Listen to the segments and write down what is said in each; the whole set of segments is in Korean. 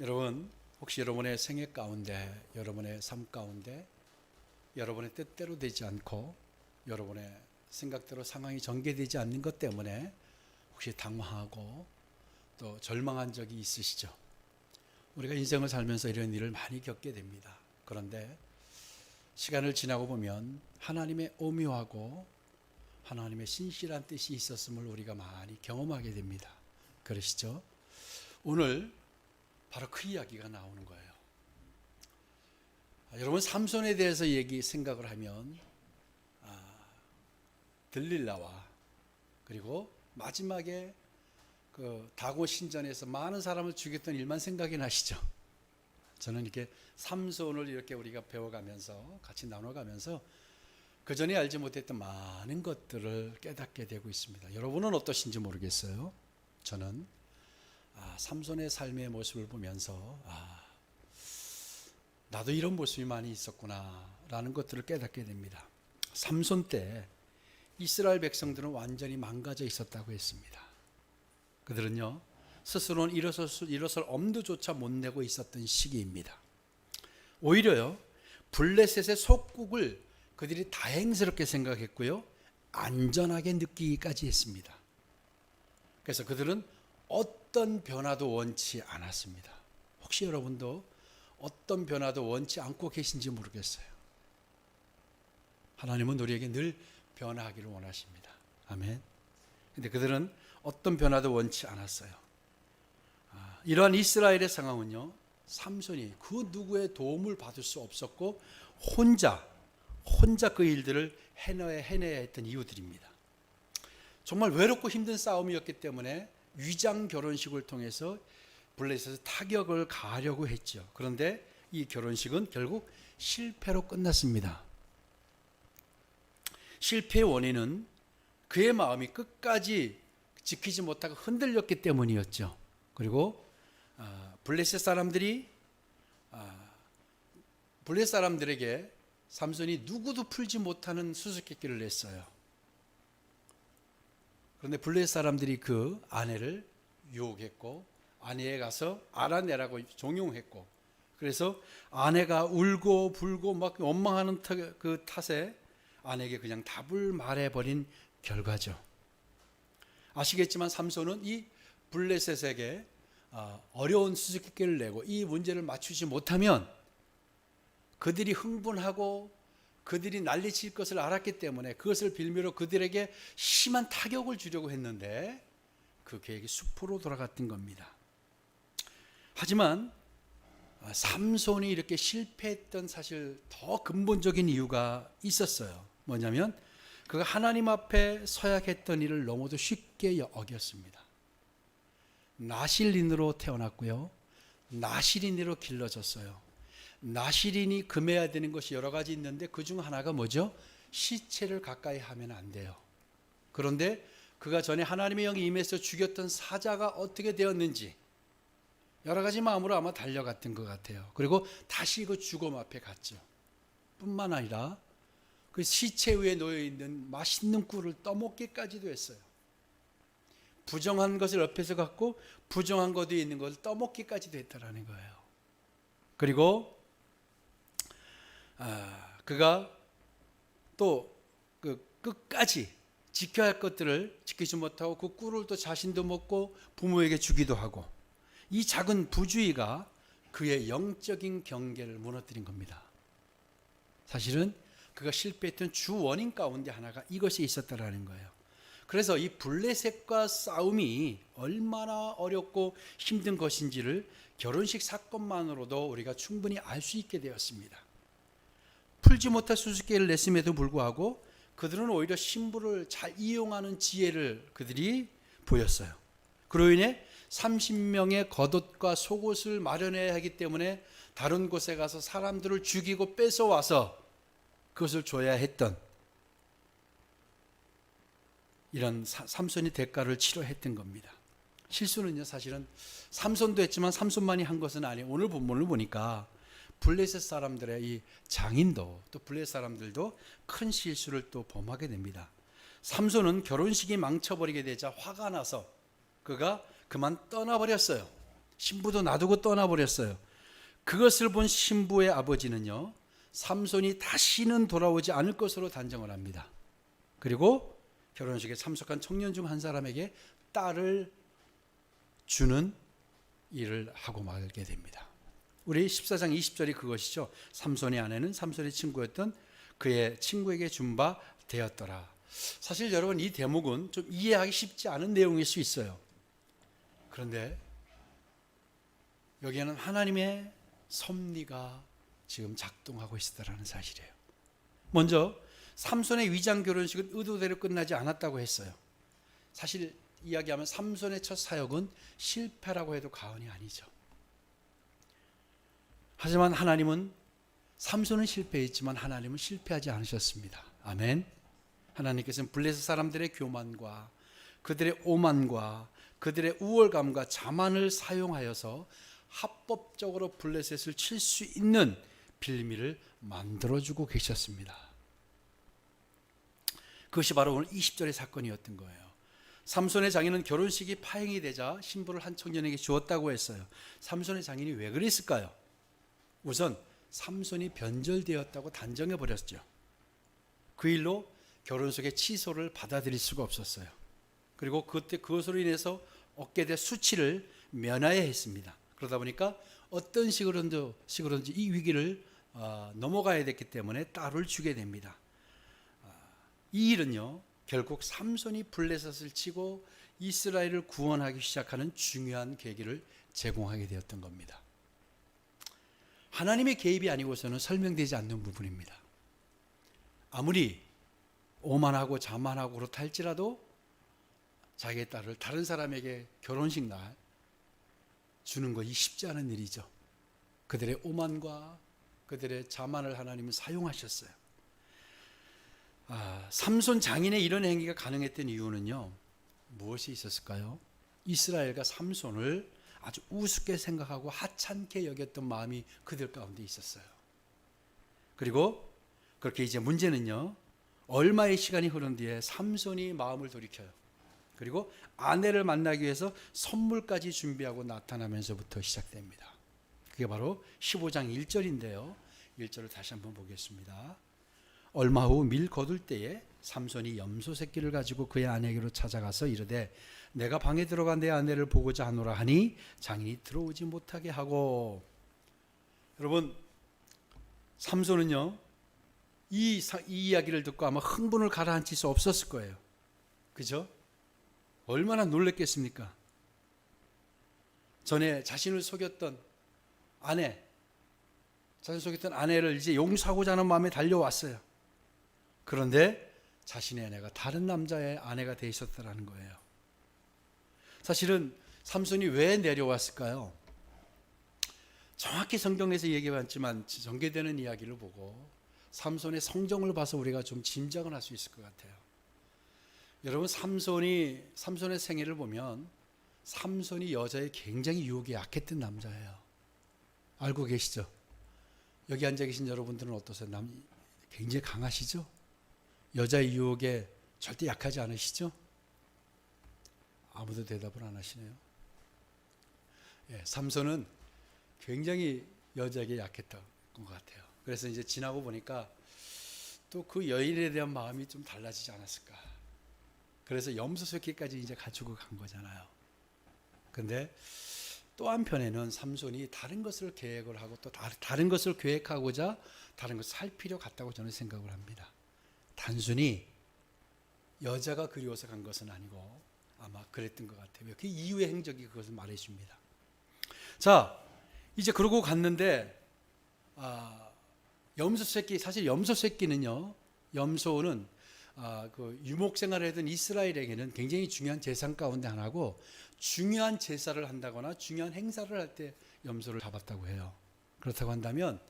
여러분, 혹시 여러분의 생애 가운데, 여러분의 삶 가운데 여러분의 뜻대로 되지 않고 여러분의 생각대로 상황이 전개되지 않는 것 때문에 혹시 당황하고 또 절망한 적이 있으시죠? 우리가 인생을 살면서 이런 일을 많이 겪게 됩니다. 그런데 시간을 지나고 보면 하나님의 오묘하고 하나님의 신실한 뜻이 있었음을 우리가 많이 경험하게 됩니다. 그러시죠? 오늘 바로 그 이야기가 나오는 거예요. 여러분, 삼손에 대해서 생각을 하면 들릴라와 그리고 마지막에 그 다고 신전에서 많은 사람을 죽였던 일만 생각이 나시죠? 저는 이렇게 삼손을 이렇게 우리가 배워가면서 같이 나눠가면서 그 전에 알지 못했던 많은 것들을 깨닫게 되고 있습니다. 여러분은 어떠신지 모르겠어요. 저는 삼손의 삶의 모습을 보면서 나도 이런 모습이 많이 있었구나 라는 것들을 깨닫게 됩니다. 삼손 때 이스라엘 백성들은 완전히 망가져 있었다고 했습니다. 그들은요, 스스로는 일어설 엄두조차 못 내고 있었던 시기입니다. 오히려요, 블레셋의 속국을 그들이 다행스럽게 생각했고요, 안전하게 느끼기까지 했습니다. 그래서 그들은 어떤 변화도 원치 않았습니다. 혹시 여러분도 어떤 변화도 원치 않고 계신지 모르겠어요. 하나님은 우리에게 늘 변화하기를 원하십니다. 아멘. 근데 그들은 어떤 변화도 원치 않았어요. 이러한 이스라엘의 상황은요, 삼손이 그 누구의 도움을 받을 수 없었고 혼자 그 일들을 해내야 했던 이유들입니다. 정말 외롭고 힘든 싸움이었기 때문에 위장 결혼식을 통해서 블레셋에서 타격을 가하려고 했죠. 그런데 이 결혼식은 결국 실패로 끝났습니다. 실패의 원인은 그의 마음이 끝까지 지키지 못하고 흔들렸기 때문이었죠. 그리고 블레셋 사람들에게 삼손이 누구도 풀지 못하는 수수께끼를 냈어요. 그런데 블레셋 사람들이 그 아내를 유혹했고 아내에 가서 알아내라고 종용했고, 그래서 아내가 울고 불고 막 원망하는 그 탓에 아내에게 그냥 답을 말해버린 결과죠. 아시겠지만 삼손은 이 블레셋에게 어려운 수수께끼를 내고 이 문제를 맞추지 못하면 그들이 흥분하고 그들이 난리칠 것을 알았기 때문에 그것을 빌미로 그들에게 심한 타격을 주려고 했는데 그 계획이 수포로 돌아갔던 겁니다. 하지만 삼손이 이렇게 실패했던 사실 더 근본적인 이유가 있었어요. 뭐냐면 그가 하나님 앞에 서약했던 일을 너무도 쉽게 어겼습니다. 나실인으로 태어났고요, 나실인으로 길러졌어요. 나실인이 금해야 되는 것이 여러 가지 있는데 그 중 하나가 뭐죠? 시체를 가까이 하면 안 돼요. 그런데 그가 전에 하나님의 영이 임해서 죽였던 사자가 어떻게 되었는지 여러 가지 마음으로 아마 달려갔던 것 같아요. 그리고 다시 그 죽음 앞에 갔죠. 뿐만 아니라 그 시체 위에 놓여있는 맛있는 꿀을 떠먹기까지도 했어요. 부정한 것을 옆에서 갖고 부정한 것 위에 있는 것을 떠먹기까지도 했다라는 거예요. 그리고 그가 또 그 끝까지 지켜야 할 것들을 지키지 못하고 그 꿀을 또 자신도 먹고 부모에게 주기도 하고, 이 작은 부주의가 그의 영적인 경계를 무너뜨린 겁니다. 사실은 그가 실패했던 주 원인 가운데 하나가 이것이 있었다라는 거예요. 그래서 이 블레셋과 싸움이 얼마나 어렵고 힘든 것인지를 결혼식 사건만으로도 우리가 충분히 알 수 있게 되었습니다. 풀지 못할 수수께끼를 냈음에도 불구하고 그들은 오히려 신부를 잘 이용하는 지혜를 그들이 보였어요. 그로 인해 30명의 겉옷과 속옷을 마련해야 하기 때문에 다른 곳에 가서 사람들을 죽이고 뺏어와서 그것을 줘야 했던, 이런 삼손이 대가를 치러했던 겁니다. 실수는요, 사실은 삼손도 했지만 삼손만이 한 것은 아니에요. 오늘 본문을 보니까 블레셋 사람들의 이 장인도 또 블레셋 사람들도 큰 실수를 또 범하게 됩니다. 삼손은 결혼식이 망쳐버리게 되자 화가 나서 그가 그만 떠나버렸어요. 신부도 놔두고 떠나버렸어요. 그것을 본 신부의 아버지는요, 삼손이 다시는 돌아오지 않을 것으로 단정을 합니다. 그리고 결혼식에 참석한 청년 중 한 사람에게 딸을 주는 일을 하고 말게 됩니다. 우리 14장 20절이 그것이죠. 삼손의 아내는 삼손의 친구였던 그의 친구에게 준 바 되었더라. 사실 여러분, 이 대목은 좀 이해하기 쉽지 않은 내용일 수 있어요. 그런데 여기에는 하나님의 섭리가 지금 작동하고 있었다는 사실이에요. 먼저 삼손의 위장 결혼식은 의도대로 끝나지 않았다고 했어요. 사실 이야기하면 삼손의 첫 사역은 실패라고 해도 과언이 아니죠. 하지만 하나님은, 삼손은 실패했지만 하나님은 실패하지 않으셨습니다. 아멘. 하나님께서는 블레셋 사람들의 교만과 그들의 오만과 그들의 우월감과 자만을 사용하여서 합법적으로 블레셋을 칠 수 있는 빌미를 만들어주고 계셨습니다. 그것이 바로 오늘 20절의 사건이었던 거예요. 삼손의 장인은 결혼식이 파행이 되자 신부를 한 청년에게 주었다고 했어요. 삼손의 장인이 왜 그랬을까요? 우선 삼손이 변절되었다고 단정해 버렸죠. 그 일로 결혼식의 취소를 받아들일 수가 없었어요. 그리고 그때 그것으로 인해서 얻게 될 수치를 면하여야 했습니다. 그러다 보니까 어떤 식으로든지 이 위기를 넘어가야 됐기 때문에 딸을 주게 됩니다. 이 일은요, 결국 삼손이 블레셋을 치고 이스라엘을 구원하기 시작하는 중요한 계기를 제공하게 되었던 겁니다. 하나님의 개입이 아니고서는 설명되지 않는 부분입니다. 아무리 오만하고 자만하고 그렇다 할지라도 자기의 딸을 다른 사람에게 결혼식 날 주는 것이 쉽지 않은 일이죠. 그들의 오만과 그들의 자만을 하나님은 사용하셨어요. 삼손 장인의 이런 행위가 가능했던 이유는요, 무엇이 있었을까요? 이스라엘과 삼손을 아주 우습게 생각하고 하찮게 여겼던 마음이 그들 가운데 있었어요. 그리고 그렇게 이제 문제는요, 얼마의 시간이 흐른 뒤에 삼손이 마음을 돌이켜요. 그리고 아내를 만나기 위해서 선물까지 준비하고 나타나면서부터 시작됩니다. 그게 바로 15장 1절인데요. 1절을 다시 한번 보겠습니다. 얼마 후 밀 거둘 때에 삼손이 염소 새끼를 가지고 그의 아내에게로 찾아가서 이르되 내가 방에 들어간 내 아내를 보고자 하노라 하니 장인이 들어오지 못하게 하고. 여러분, 삼손은요, 이 이야기를 듣고 아마 흥분을 가라앉힐 수 없었을 거예요. 그죠? 얼마나 놀랬겠습니까? 전에 자신을 속였던 아내를 이제 용서하고자 하는 마음에 달려왔어요. 그런데 자신의 아내가 다른 남자의 아내가 돼 있었다는 거예요. 사실은 삼손이 왜 내려왔을까요? 정확히 성경에서 얘기해봤지만 전개되는 이야기를 보고 삼손의 성정을 봐서 우리가 좀 짐작을 할 수 있을 것 같아요. 여러분, 삼손의 생애를 보면 삼손이 여자의 굉장히 유혹에 약했던 남자예요. 알고 계시죠? 여기 앉아 계신 여러분들은 어떠세요? 굉장히 강하시죠? 여자의 유혹에 절대 약하지 않으시죠? 아무도 대답을 안 하시네요. 삼손은 굉장히 여자에게 약했던 것 같아요. 그래서 이제 지나고 보니까 또 그 여인에 대한 마음이 좀 달라지지 않았을까. 그래서 염소 새끼까지 이제 가지고 간 거잖아요. 근데 또 한편에는 삼손이 다른 것을 계획을 하고 또 다른 것을 계획하고자 다른 것을 할 필요 같다고 저는 생각을 합니다. 단순히 여자가 그리워서 간 것은 아니고 아마 그랬던 것 같아요. 그 이후의 행적이 그것을 말해줍니다. 자, 이제 그러고 갔는데 염소 새끼, 사실 염소 새끼는요, 염소는 그 유목 생활을 하던 이스라엘에게는 굉장히 중요한 재산 가운데 하나고, 중요한 제사를 한다거나 중요한 행사를 할 때 염소를 잡았다고 해요. 그렇다고 한다면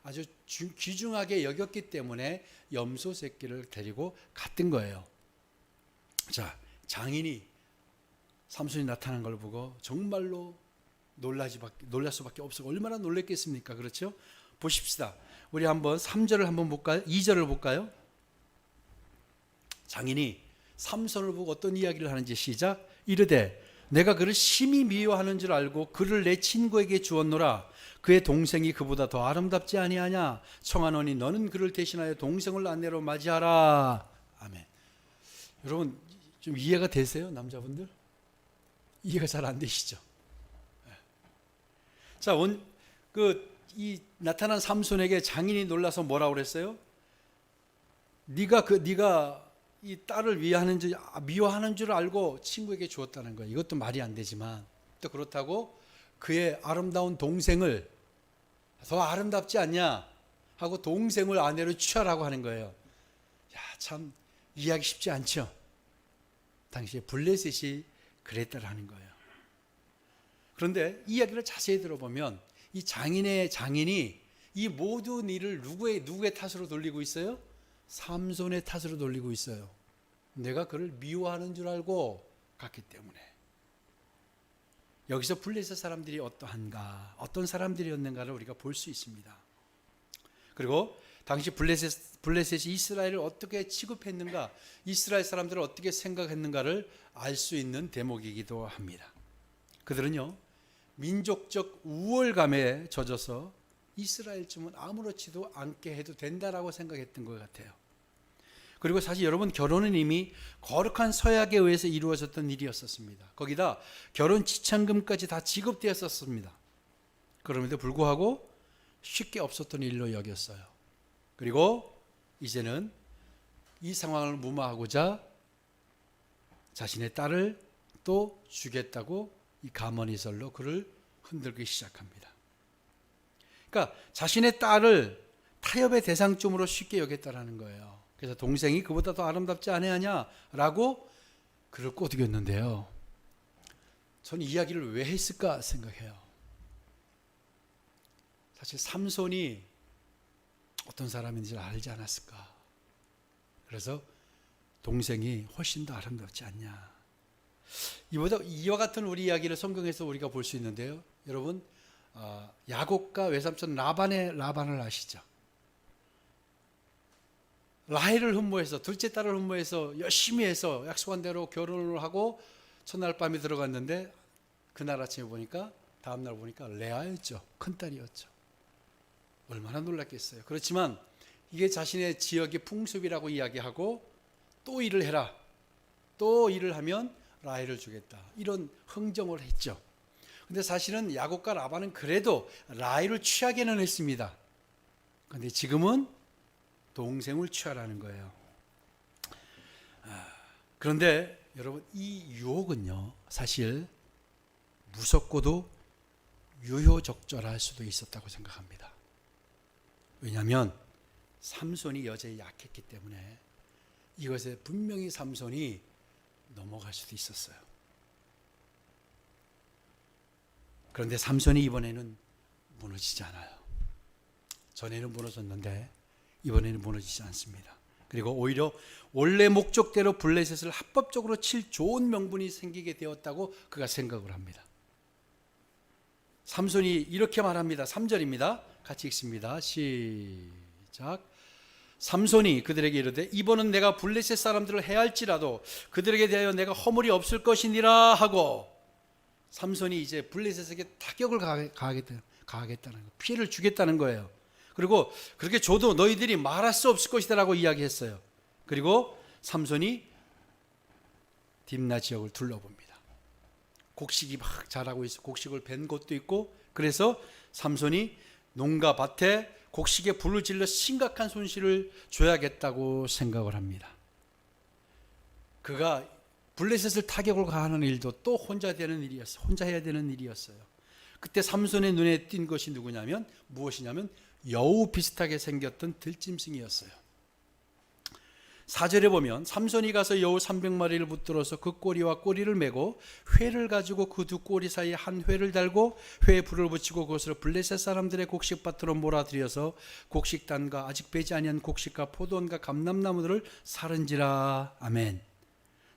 아주 귀중하게 여겼기 때문에 염소 새끼를 데리고 갔던 거예요. 자, 장인이 삼손이 나타난 걸 보고 정말로 놀랄 수밖에 없어. 얼마나 놀랬겠습니까? 그렇죠? 보십시다. 우리 한번 3절을 한번 볼까요? 2절을 볼까요? 장인이 삼손을 보고 어떤 이야기를 하는지 시작. 이르되 내가 그를 심히 미워하는 줄 알고 그를 내 친구에게 주었노라. 그의 동생이 그보다 더 아름답지 아니하냐. 청하노니 너는 그를 대신하여 동생을 아내로 맞이하라. 아멘. 여러분 좀 이해가 되세요? 남자분들? 이해가 잘 안 되시죠? 자, 이 나타난 삼손에게 장인이 놀라서 뭐라고 그랬어요? 네가 이 딸을 미워하는 줄 알고 친구에게 주었다는 거예요. 이것도 말이 안 되지만 또 그렇다고 그의 아름다운 동생을 더 아름답지 않냐 하고 동생을 아내로 취하라고 하는 거예요. 야, 참 이해하기 쉽지 않죠. 당시에 블레셋이 그랬다라는 거예요. 그런데 이 이야기를 자세히 들어보면 이 장인이 이 모든 일을 누구의 탓으로 돌리고 있어요? 삼손의 탓으로 돌리고 있어요. 내가 그를 미워하는 줄 알고 갔기 때문에. 여기서 블레셋 사람들이 어떠한가, 어떤 사람들이었는가를 우리가 볼 수 있습니다. 그리고 당시 블레셋이 이스라엘을 어떻게 취급했는가, 이스라엘 사람들을 어떻게 생각했는가를 알 수 있는 대목이기도 합니다. 그들은요, 민족적 우월감에 젖어서 이스라엘쯤은 아무렇지도 않게 해도 된다라고 생각했던 것 같아요. 그리고 사실 여러분, 결혼은 이미 거룩한 서약에 의해서 이루어졌던 일이었었습니다. 거기다 결혼 지참금까지 다 지급되었었습니다. 그럼에도 불구하고 쉽게 없었던 일로 여겼어요. 그리고 이제는 이 상황을 무마하고자 자신의 딸을 또 주겠다고 이 가문이설로 그를 흔들기 시작합니다. 그러니까 자신의 딸을 타협의 대상점으로 쉽게 여겼다라는 거예요. 그래서 동생이 그보다 더 아름답지 아니하냐라고 그를 꼬드겼는데요. 저는 이 이야기를 왜 했을까 생각해요. 사실 삼손이 어떤 사람인지 알지 않았을까. 그래서 동생이 훨씬 더 아름답지 않냐. 이와 같은 우리 이야기를 성경에서 우리가 볼 수 있는데요. 여러분, 야곱과 외삼촌 라반을 아시죠? 라헬을 흠모해서, 둘째 딸을 흠모해서 열심히 해서 약속한 대로 결혼을 하고 첫날 밤에 들어갔는데 그날 아침에 보니까, 다음날 보니까 레아였죠. 큰딸이었죠. 얼마나 놀랐겠어요. 그렇지만 이게 자신의 지역의 풍습이라고 이야기하고 또 일을 해라, 또 일을 하면 라헬을 주겠다, 이런 흥정을 했죠. 근데 사실은 야곱과 라반은 그래도 라헬을 취하게는 했습니다. 그런데 지금은 동생을 취하라는 거예요. 그런데 여러분, 이 유혹은요, 사실 무섭고도 유효적절할 수도 있었다고 생각합니다. 왜냐하면 삼손이 여자에 약했기 때문에 이것에 분명히 삼손이 넘어갈 수도 있었어요. 그런데 삼손이 이번에는 무너지지 않아요. 전에는 무너졌는데 이번에는 무너지지 않습니다. 그리고 오히려 원래 목적대로 블레셋을 합법적으로 칠 좋은 명분이 생기게 되었다고 그가 생각을 합니다. 삼손이 이렇게 말합니다. 3절입니다. 같이 읽습니다. 시작. 삼손이 그들에게 이르되 이번은 내가 블레셋 사람들을 해할지라도 그들에게 대하여 내가 허물이 없을 것이니라 하고, 삼손이 이제 블레셋에게 타격을 가하겠다는 거예요. 피해를 주겠다는 거예요. 그리고 그렇게 줘도 너희들이 말할 수 없을 것이다라고 이야기했어요. 그리고 삼손이 딥나 지역을 둘러봅니다. 곡식이 막 자라고 있어. 곡식을 벤 곳도 있고, 그래서 삼손이 농가 밭에 곡식에 불을 질러 심각한 손실을 줘야겠다고 생각을 합니다. 그가 블레셋을 타격을 가하는 일도 또 혼자 해야 되는 일이었어요. 그때 삼손의 눈에 띈 것이 무엇이냐면 여우 비슷하게 생겼던 들짐승이었어요. 4절에 보면 삼손이 가서 여우 300마리를 붙들어서 그 꼬리와 꼬리를 메고 회를 가지고 그 두 꼬리 사이에 한 회를 달고 회에 불을 붙이고 그것으로 블레셋 사람들의 곡식밭으로 몰아들여서 곡식단과 아직 배지 아니한 곡식과 포도원과 감람나무들을 사른지라. 아멘.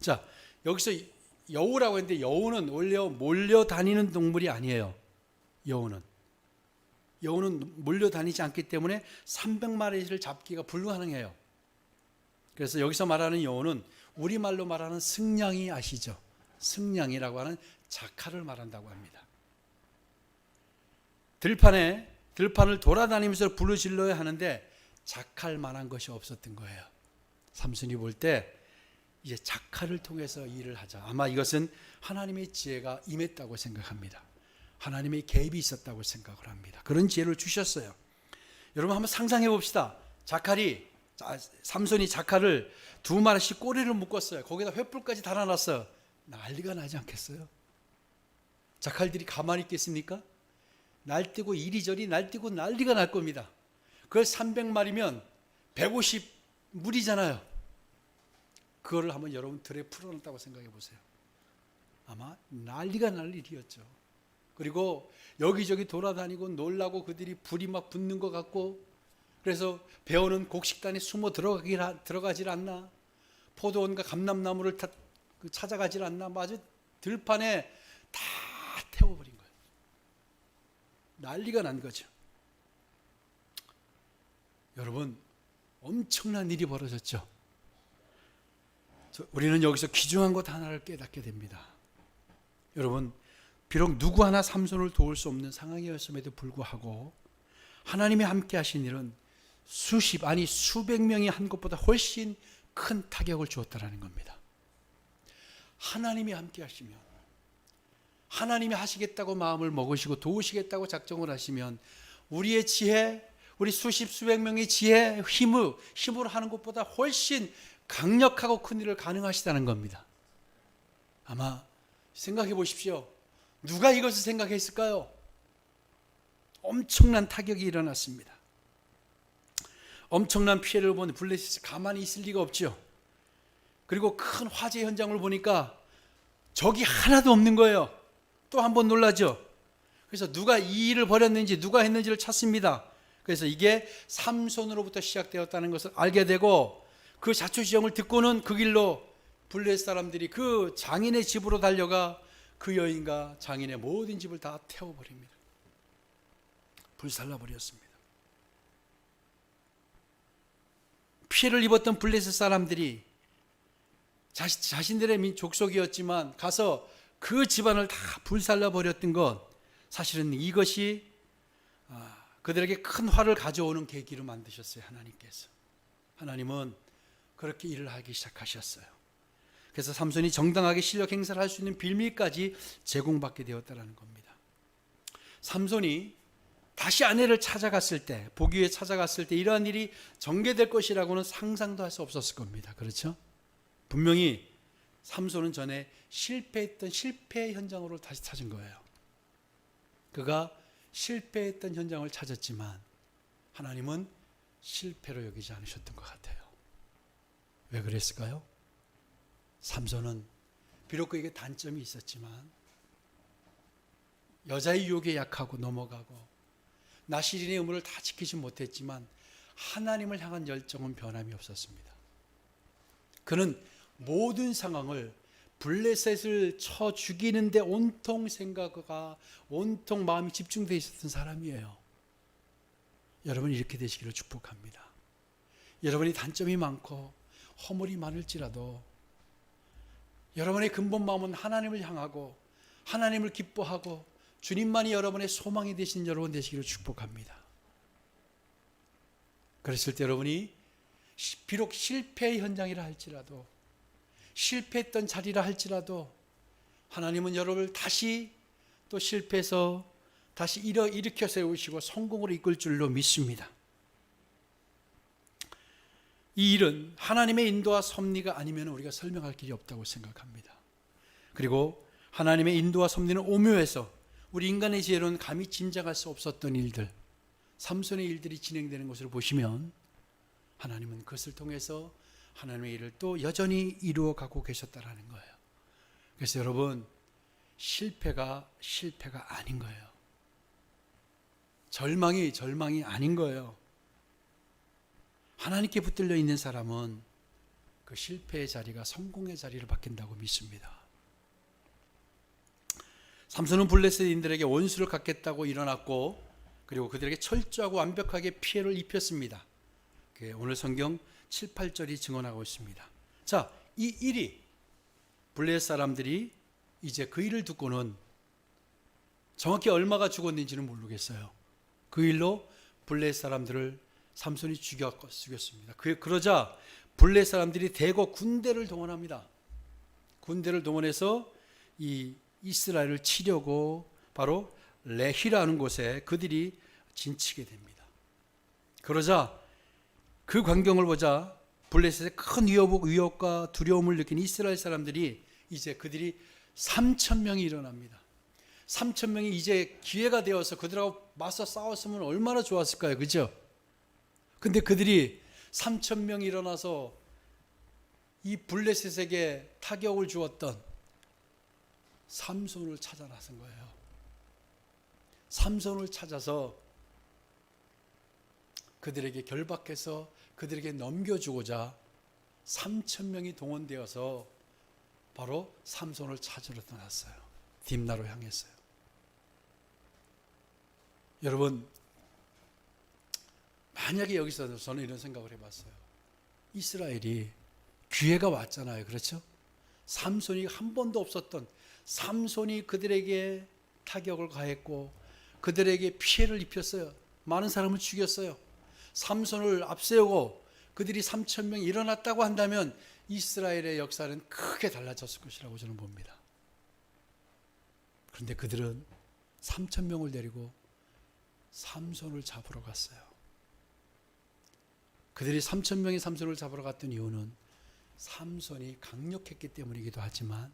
자, 여기서 여우라고 했는데 여우는 원래 몰려다니는 동물이 아니에요. 여우는 몰려다니지 않기 때문에 300마리를 잡기가 불가능해요. 그래서 여기서 말하는 여우는 우리말로 말하는 승냥이 아시죠? 승냥이라고 하는 자칼을 말한다고 합니다. 들판을 돌아다니면서 불을 질러야 하는데 자칼 만한 것이 없었던 거예요. 삼손이 볼 때 이제 자칼을 통해서 일을 하자. 아마 이것은 하나님의 지혜가 임했다고 생각합니다. 하나님의 개입이 있었다고 생각을 합니다. 그런 지혜를 주셨어요. 여러분 한번 상상해 봅시다. 삼손이 자칼을 2마리씩 꼬리를 묶었어요. 거기다 횃불까지 달아놨어요. 난리가 나지 않겠어요? 자칼들이 가만히 있겠습니까? 날뛰고 이리저리 날뛰고 난리가 날 겁니다. 그걸 300마리면 150물이잖아요. 그거를 한번 여러분 들에 풀어놨다고 생각해 보세요. 아마 난리가 날 일이었죠. 그리고 여기저기 돌아다니고 놀라고 그들이 불이 막 붙는 것 같고, 그래서 배우는 곡식단에 숨어 들어가질 않나, 포도원과 감람나무를 찾아가질 않나, 아주 들판에 다 태워버린 거예요. 난리가 난 거죠. 여러분 엄청난 일이 벌어졌죠. 우리는 여기서 귀중한 것 하나를 깨닫게 됩니다. 여러분, 비록 누구 하나 삼손을 도울 수 없는 상황이었음에도 불구하고 하나님이 함께 하신 일은 수백 명이 한 것보다 훨씬 큰 타격을 주었다라는 겁니다. 하나님이 함께 하시면, 하나님이 하시겠다고 마음을 먹으시고 도우시겠다고 작정을 하시면 우리의 지혜, 우리 수백 명의 지혜, 힘으로 하는 것보다 훨씬 강력하고 큰 일을 가능하시다는 겁니다. 아마 생각해 보십시오. 누가 이것을 생각했을까요? 엄청난 타격이 일어났습니다. 엄청난 피해를 본 블레셋이 가만히 있을 리가 없죠. 그리고 큰 화재 현장을 보니까 적이 하나도 없는 거예요. 또 한 번 놀라죠. 그래서 누가 이 일을 벌였는지, 누가 했는지를 찾습니다. 그래서 이게 삼손으로부터 시작되었다는 것을 알게 되고, 그 자초지종을 듣고는 그 길로 블레셋 사람들이 그 장인의 집으로 달려가 그 여인과 장인의 모든 집을 다 태워버립니다. 불살라버렸습니다. 피해를 입었던 블레셋 사람들이 자신들의 족속이었지만 가서 그 집안을 다 불살라버렸던 것, 사실은 이것이 그들에게 큰 화를 가져오는 계기로 만드셨어요. 하나님께서. 하나님은 그렇게 일을 하기 시작하셨어요. 그래서 삼손이 정당하게 실력 행사를 할 수 있는 빌미까지 제공받게 되었다는 겁니다. 삼손이 다시 아내를 찾아갔을 때, 보기에 찾아갔을 때 이러한 일이 전개될 것이라고는 상상도 할 수 없었을 겁니다. 그렇죠? 분명히 삼손은 전에 실패했던 실패 현장으로 다시 찾은 거예요. 그가 실패했던 현장을 찾았지만 하나님은 실패로 여기지 않으셨던 것 같아요. 왜 그랬을까요? 삼손은 비록 그에게 단점이 있었지만 여자의 유혹에 약하고 넘어가고 나시린의 의무를 다 지키지 못했지만 하나님을 향한 열정은 변함이 없었습니다. 그는 모든 상황을 블레셋을 쳐 죽이는데 온통 생각과 온통 마음이 집중되어 있었던 사람이에요. 여러분이 이렇게 되시기를 축복합니다. 여러분이 단점이 많고 허물이 많을지라도 여러분의 근본 마음은 하나님을 향하고 하나님을 기뻐하고 주님만이 여러분의 소망이 되신 여러분 되시기를 축복합니다. 그랬을 때 여러분이 비록 실패의 현장이라 할지라도, 실패했던 자리라 할지라도 하나님은 여러분을 다시 또 실패해서 다시 일으켜 세우시고 성공으로 이끌 줄로 믿습니다. 이 일은 하나님의 인도와 섭리가 아니면 우리가 설명할 길이 없다고 생각합니다. 그리고 하나님의 인도와 섭리는 오묘해서 우리 인간의 지혜로는 감히 짐작할 수 없었던 일들, 삼손의 일들이 진행되는 것을 보시면 하나님은 그것을 통해서 하나님의 일을 또 여전히 이루어가고 계셨다라는 거예요. 그래서 여러분, 실패가 아닌 거예요. 절망이 아닌 거예요. 하나님께 붙들려 있는 사람은 그 실패의 자리가 성공의 자리를 바뀐다고 믿습니다. 삼손은 블레셋인들에게 원수를 갚겠다고 일어났고, 그리고 그들에게 철저하고 완벽하게 피해를 입혔습니다. 오늘 성경 7, 8절이 증언하고 있습니다. 자, 이 일이 블레셋 사람들이 이제 그 일을 듣고는 정확히 얼마가 죽었는지는 모르겠어요. 그 일로 블레셋 사람들을 삼손이 죽였습니다. 그러자 블레셋 사람들이 대거 군대를 동원합니다. 군대를 동원해서 이 이스라엘을 치려고 바로 레히라는 곳에 그들이 진치게 됩니다. 그러자 그 광경을 보자 블레셋의 큰 위협과 두려움을 느낀 이스라엘 사람들이 이제 그들이 3,000명이 일어납니다. 3,000명이 이제 기회가 되어서 그들하고 맞서 싸웠으면 얼마나 좋았을까요? 그죠? 근데 그들이 3,000명이 일어나서 이 블레셋에게 타격을 주었던 삼손을 찾아 나선 거예요. 삼손을 찾아서 그들에게 결박해서 그들에게 넘겨주고자 3,000명이 동원되어서 바로 삼손을 찾으러 떠났어요. 딥나로 향했어요. 여러분, 만약에 여기서 저는 이런 생각을 해봤어요. 이스라엘이 기회가 왔잖아요. 그렇죠? 삼손이 한 번도 없었던, 삼손이 그들에게 타격을 가했고 그들에게 피해를 입혔어요. 많은 사람을 죽였어요. 삼손을 앞세우고 그들이 3,000명이 일어났다고 한다면 이스라엘의 역사는 크게 달라졌을 것이라고 저는 봅니다. 그런데 그들은 3,000명을 데리고 삼손을 잡으러 갔어요. 그들이 3,000명의 삼손을 잡으러 갔던 이유는 삼손이 강력했기 때문이기도 하지만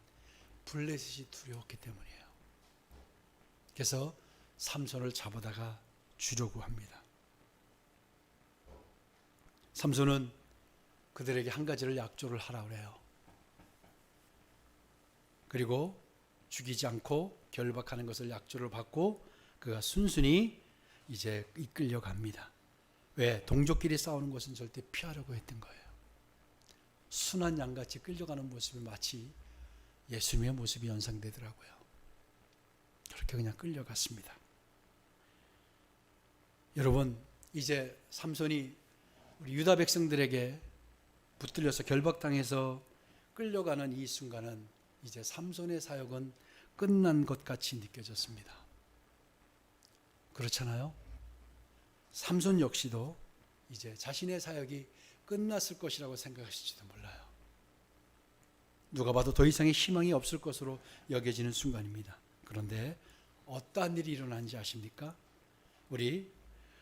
블레셋이 두려웠기 때문이에요. 그래서 삼손을 잡아다가 주려고 합니다. 삼손은 그들에게 한 가지를 약조를 하라 그래요. 그리고 죽이지 않고 결박하는 것을 약조를 받고 그가 순순히 이제 이끌려 갑니다. 왜? 동족끼리 싸우는 것은 절대 피하려고 했던 거예요. 순한 양같이 끌려가는 모습이 마치 예수님의 모습이 연상되더라고요. 그렇게 그냥 끌려갔습니다. 여러분, 이제 삼손이 우리 유다 백성들에게 붙들려서 결박당해서 끌려가는 이 순간은 이제 삼손의 사역은 끝난 것 같이 느껴졌습니다. 그렇잖아요? 삼손 역시도 이제 자신의 사역이 끝났을 것이라고 생각하실지도 몰라요. 누가 봐도 더 이상의 희망이 없을 것으로 여겨지는 순간입니다. 그런데 어떠한 일이 일어난지 아십니까? 우리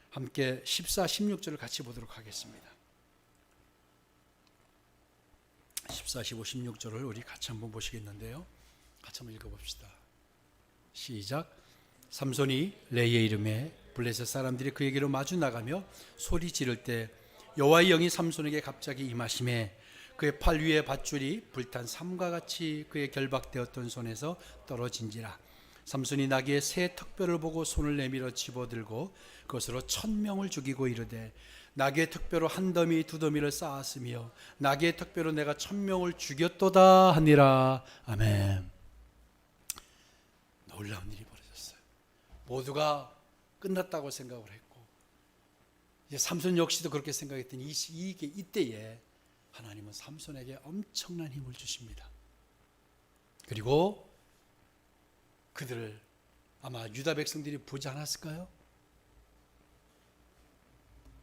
함께 14, 16절을 같이 보도록 하겠습니다. 14, 15, 16절을 우리 같이 한번 보시겠는데요. 같이 한번 읽어봅시다. 시작. 삼손이 레이의 이름에 블레셋 사람들이 그에게로 마주 나가며 소리 지를 때 여호와의 영이 삼손에게 갑자기 임하심에 그의 팔 위에 밧줄이 불탄 삼과 같이 그의 결박되었던 손에서 떨어진지라. 삼손이 나귀의 새 턱뼈를 보고 손을 내밀어 집어들고 그것으로 1,000명을 죽이고 이르되 나귀의 턱뼈로 한 더미 두 더미를 쌓았으며 나귀의 턱뼈로 내가 1,000명을 죽였도다 하니라. 아멘. 놀라운 일이 벌어졌어요. 모두가 끝났다고 생각을 했고 이제 삼손 역시도 그렇게 생각했더니 이때에 하나님은 삼손에게 엄청난 힘을 주십니다. 그리고 그들을 아마 유다 백성들이 보지 않았을까요?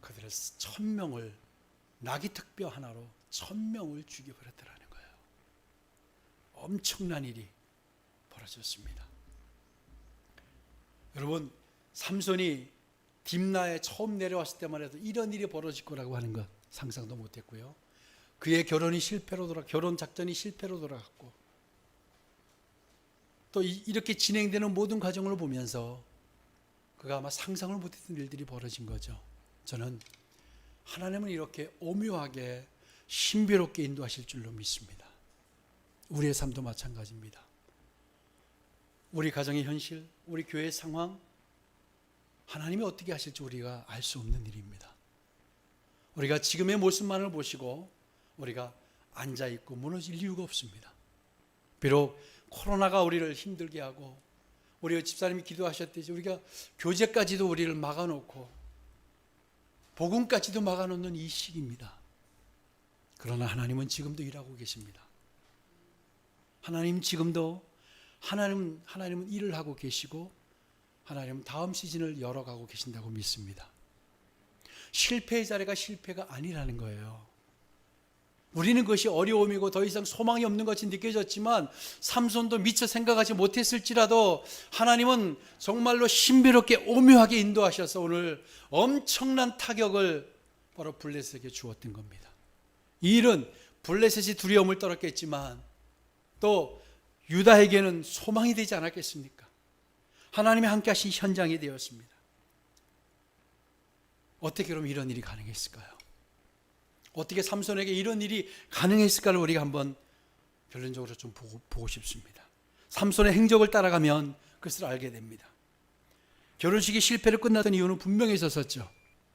그들을 1,000명을 나귀 턱뼈 하나로 1,000명을 죽여버렸더라는 거예요. 엄청난 일이 벌어졌습니다. 여러분, 삼손이 딥나에 처음 내려왔을 때만 해도 이런 일이 벌어질 거라고 하는 것 상상도 못했고요. 그의 결혼 작전이 실패로 돌아갔고 또 이렇게 진행되는 모든 과정을 보면서 그가 아마 상상을 못했던 일들이 벌어진 거죠. 저는 하나님은 이렇게 오묘하게 신비롭게 인도하실 줄로 믿습니다. 우리의 삶도 마찬가지입니다. 우리 가정의 현실, 우리 교회의 상황, 하나님이 어떻게 하실지 우리가 알 수 없는 일입니다. 우리가 지금의 모습만을 보시고 우리가 앉아있고 무너질 이유가 없습니다. 비록 코로나가 우리를 힘들게 하고 우리 집사님이 기도하셨듯이 우리가 교제까지도 우리를 막아놓고 복음까지도 막아놓는 이 시기입니다. 그러나 하나님은 지금도 일하고 계십니다. 하나님 지금도 하나님은 일을 하고 계시고 하나님은 다음 시즌을 열어가고 계신다고 믿습니다. 실패의 자리가 실패가 아니라는 거예요. 우리는 그것이 어려움이고 더 이상 소망이 없는 것이 느껴졌지만 삼손도 미처 생각하지 못했을지라도 하나님은 정말로 신비롭게 오묘하게 인도하셔서 오늘 엄청난 타격을 바로 블레셋에게 주었던 겁니다. 이 일은 블레셋이 두려움을 떨었겠지만 또 유다에게는 소망이 되지 않았겠습니까? 하나님이 함께 하신 현장이 되었습니다. 어떻게 그럼 이런 일이 가능했을까요? 어떻게 삼손에게 이런 일이 가능했을까를 우리가 한번 결론적으로 좀 보고 싶습니다. 삼손의 행적을 따라가면 그것을 알게 됩니다. 결혼식이 실패로 끝났던 이유는 분명히 있었죠.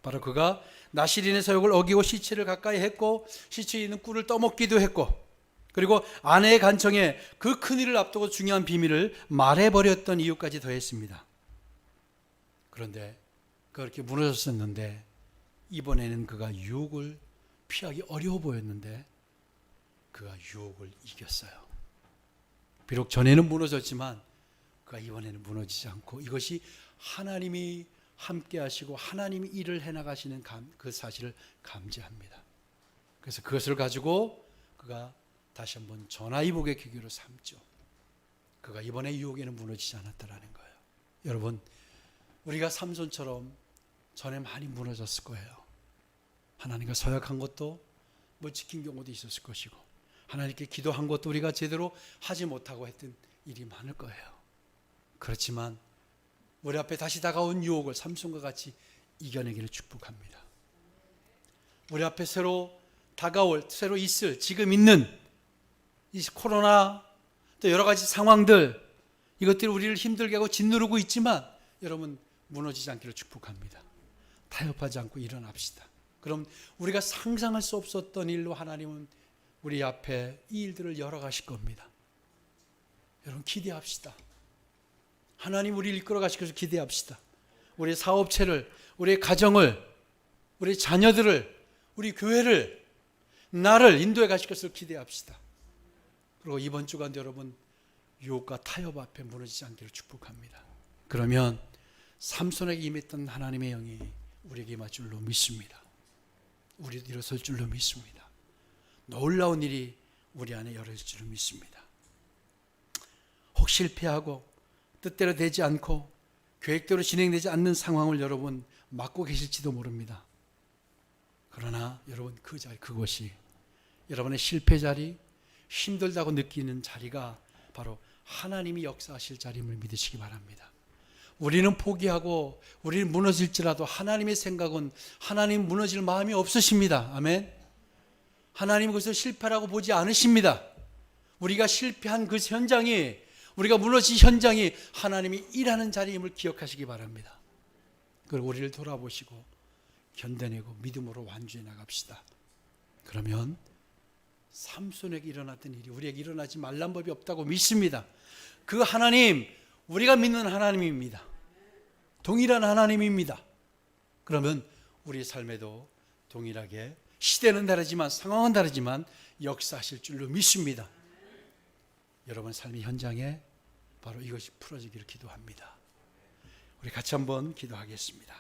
바로 그가 나실인의 서욕을 어기고 시체를 가까이 했고 시체에 있는 꿀을 떠먹기도 했고 그리고 아내의 간청에 그 큰일을 앞두고 중요한 비밀을 말해버렸던 이유까지 더했습니다. 그런데 그렇게 무너졌었는데 이번에는 그가 유혹을 피하기 어려워 보였는데 그가 유혹을 이겼어요. 비록 전에는 무너졌지만 그가 이번에는 무너지지 않고 이것이 하나님이 함께 하시고 하나님이 일을 해나가시는 그 사실을 감지합니다. 그래서 그것을 가지고 그가 다시 한번 전화위복의 계기로 삼죠. 그가 이번에 유혹에는 무너지지 않았다라는 거예요. 여러분, 우리가 삼손처럼 전에 많이 무너졌을 거예요. 하나님과 서약한 것도 못 지킨 경우도 있었을 것이고 하나님께 기도한 것도 우리가 제대로 하지 못하고 했던 일이 많을 거예요. 그렇지만 우리 앞에 다시 다가온 유혹을 삼손과 같이 이겨내기를 축복합니다. 우리 앞에 새로 다가올, 새로 있을, 지금 있는 이 코로나 또 여러 가지 상황들 이것들이 우리를 힘들게 하고 짓누르고 있지만 여러분 무너지지 않기를 축복합니다. 타협하지 않고 일어납시다. 그럼 우리가 상상할 수 없었던 일로 하나님은 우리 앞에 이 일들을 열어가실 겁니다. 여러분 기대합시다. 하나님 우리를 이끌어 가실 것을 기대합시다. 우리 사업체를, 우리의 가정을, 우리 자녀들을, 우리 교회를, 나를 인도해 가실 것을 기대합시다. 그리고 이번 주간 여러분 유혹과 타협 앞에 무너지지 않기를 축복합니다. 그러면 삼손에게 임했던 하나님의 영이 우리에게 임할 줄로 믿습니다. 우리도 일어설 줄로 믿습니다. 놀라운 일이 우리 안에 열어질 줄로 믿습니다. 혹 실패하고 뜻대로 되지 않고 계획대로 진행되지 않는 상황을 여러분 맡고 계실지도 모릅니다. 그러나 여러분 그 자리, 그것이 여러분의 실패 자리, 힘들다고 느끼는 자리가 바로 하나님이 역사하실 자리임을 믿으시기 바랍니다. 우리는 포기하고 우리는 무너질지라도 하나님의 생각은 하나님 무너질 마음이 없으십니다. 아멘. 하나님 그것을 실패라고 보지 않으십니다. 우리가 실패한 그 현장이, 우리가 무너진 현장이 하나님이 일하는 자리임을 기억하시기 바랍니다. 그리고 우리를 돌아보시고 견뎌내고 믿음으로 완주해 나갑시다. 그러면 삼손에게 일어났던 일이 우리에게 일어나지 말란 법이 없다고 믿습니다. 그 하나님, 우리가 믿는 하나님입니다. 동일한 하나님입니다. 그러면 우리의 삶에도 동일하게 시대는 다르지만 상황은 다르지만 역사하실 줄로 믿습니다. 여러분 삶의 현장에 바로 이것이 풀어지기를 기도합니다. 우리 같이 한번 기도하겠습니다.